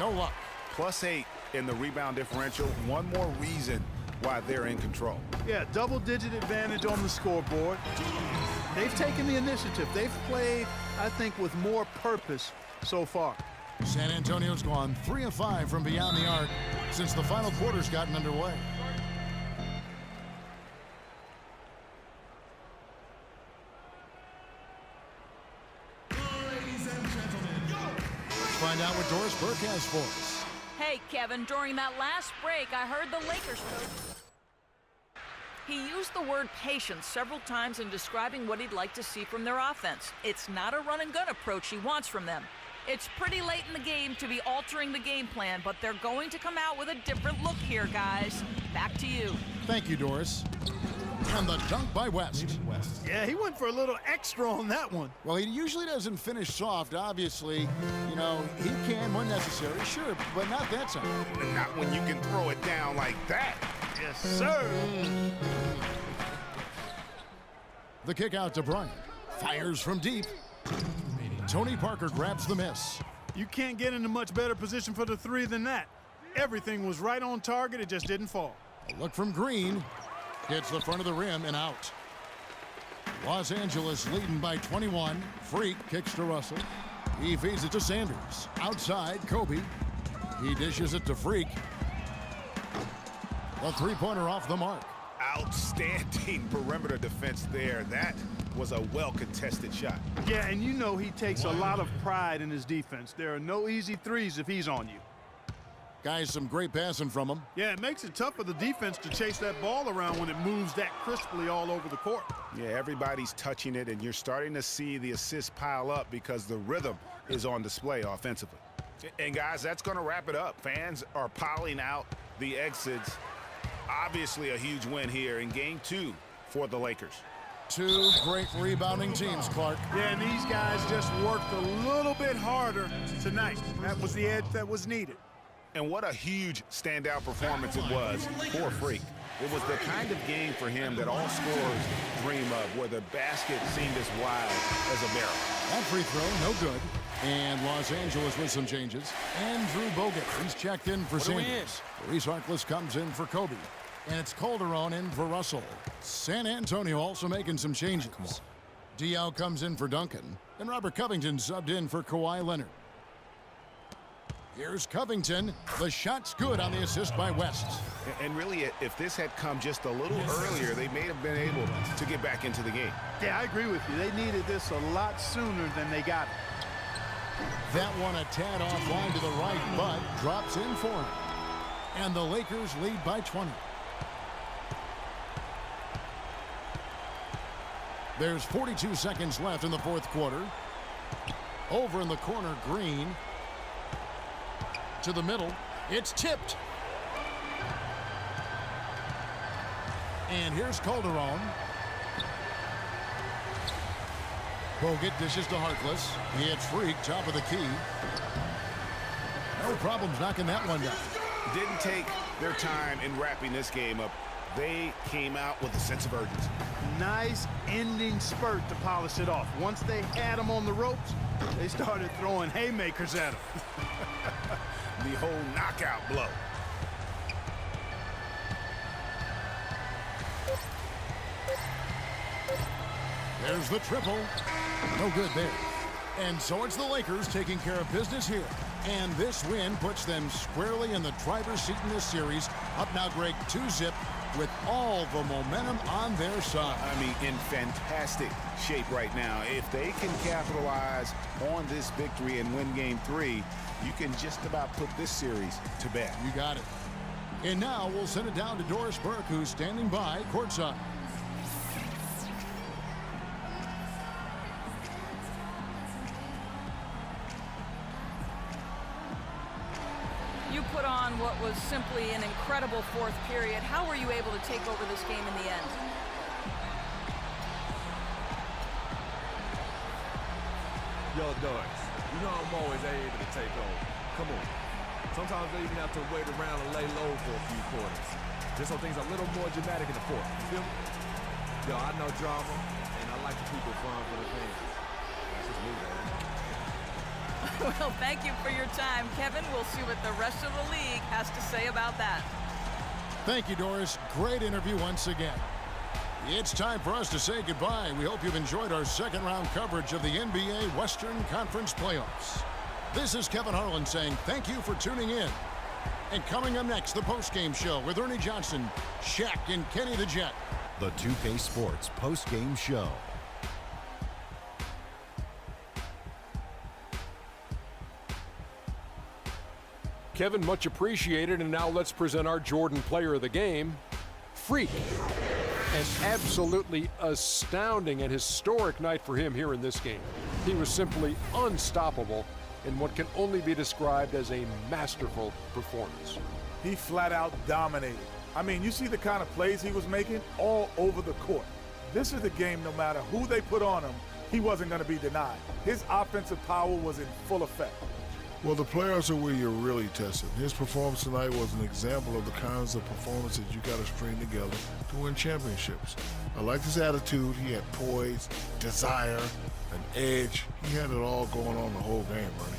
no luck. +8 in the rebound differential. One more reason why they're in control. Yeah, double-digit advantage on the scoreboard. They've taken the initiative. They've played, I think, with more purpose so far. San Antonio's gone 3 of 5 from beyond the arc since the final quarter's gotten underway. Let's find out what Doris Burke has for us. Hey, Kevin, during that last break, I heard the Lakers coach. He used the word patience several times in describing what he'd like to see from their offense. It's not a run-and-gun approach he wants from them. It's pretty late in the game to be altering the game plan, but they're going to come out with a different look here, guys. Back to you. Thank you, Doris. And the dunk by West. Yeah, he went for a little extra on that one. Well, he usually doesn't finish soft, obviously. You know, he can when necessary, sure, but not that time. Not when you can throw it down like that. Yes, sir. The kick out to Bryant. Fires from deep. Tony Parker grabs the miss. You can't get in a much better position for the three than that. Everything was right on target. It just didn't fall. A look from Green. Hits the front of the rim and out. Los Angeles leading by 21. Freak kicks to Russell. He feeds it to Sanders. Outside, Kobe. He dishes it to Freak. The three-pointer off the mark. Outstanding perimeter defense there. That was a well-contested shot. Yeah, and you know he takes a lot of pride in his defense. There are no easy threes if he's on you. Guys, some great passing from him. Yeah, it makes it tough for the defense to chase that ball around when it moves that crisply all over the court. Yeah, everybody's touching it, and you're starting to see the assists pile up because the rhythm is on display offensively. And, guys, that's going to wrap it up. Fans are piling out the exits. Obviously a huge win here in Game 2 for the Lakers. Two great rebounding teams, Clark. Yeah, and these guys just worked a little bit harder tonight. That was the edge that was needed. And what a huge standout performance it was for Freak. It was the kind of game for him that all scorers dream of, where the basket seemed as wild as a barrel. That free throw, no good. And Los Angeles with some changes. Andrew Bogut, he's checked in for Sanders. Reese Harkless comes in for Kobe. And it's Calderon in for Russell. San Antonio also making some changes. Diaw comes in for Duncan. And Robert Covington subbed in for Kawhi Leonard. Here's Covington. The shot's good on the assist by West. And really, if this had come just a little earlier, they may have been able to get back into the game. Yeah, I agree with you. They needed this a lot sooner than they got it. That one a tad offline to the right, but drops in for him. And the Lakers lead by 20. There's 42 seconds left in the fourth quarter. Over in the corner, Green. To the middle. It's tipped. And here's Calderon. Bogut dishes to Harkless. He hits Freak, top of the key. No problems knocking that one down. Didn't take their time in wrapping this game up. They came out with a sense of urgency. Nice ending spurt to polish it off. Once they had him on the ropes, they started throwing haymakers at him. The whole knockout blow. There's the triple. No good there. And so it's the Lakers taking care of business here. And this win puts them squarely in the driver's seat in this series. Up now, Greg, 2-zip with all the momentum on their side. I mean, in fantastic shape right now. If they can capitalize on this victory and win Game 3, you can just about put this series to bed. You got it. And now we'll send it down to Doris Burke, who's standing by courtside. You put on what was simply an incredible fourth period. How were you able to take over this game in the end? Yo, Doris, you know I'm always able to take over. Come on. Sometimes they even have to wait around and lay low for a few quarters. Just so things are a little more dramatic in the fourth. You feel me? Yo, I know drama, and I like to keep it fun for the fans. That's just me, man. Well, thank you for your time, Kevin. We'll see what the rest of the league has to say about that. Thank you, Doris. Great interview once again. It's time for us to say goodbye. We hope you've enjoyed our second-round coverage of the NBA Western Conference Playoffs. This is Kevin Harlan saying thank you for tuning in. And coming up next, the postgame show with Ernie Johnson, Shaq, and Kenny the Jet. The 2K Sports postgame show. Kevin, much appreciated, and now let's present our Jordan Player of the Game, Freak. An absolutely astounding and historic night for him here in this game. He was simply unstoppable in what can only be described as a masterful performance. He flat out dominated. I mean, you see the kind of plays he was making all over the court. This is the game, no matter who they put on him, he wasn't going to be denied. His offensive power was in full effect. Well, the players are where you're really tested. His performance tonight was an example of the kinds of performances you got to string together to win championships. I liked his attitude. He had poise, desire, an edge. He had it all going on the whole game, Ernie.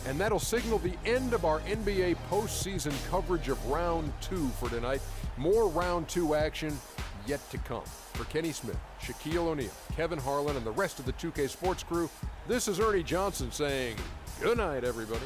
And that'll signal the end of our NBA postseason coverage of Round 2 for tonight. More Round 2 action yet to come. For Kenny Smith, Shaquille O'Neal, Kevin Harlan, and the rest of the 2K Sports crew, this is Ernie Johnson saying good night, everybody.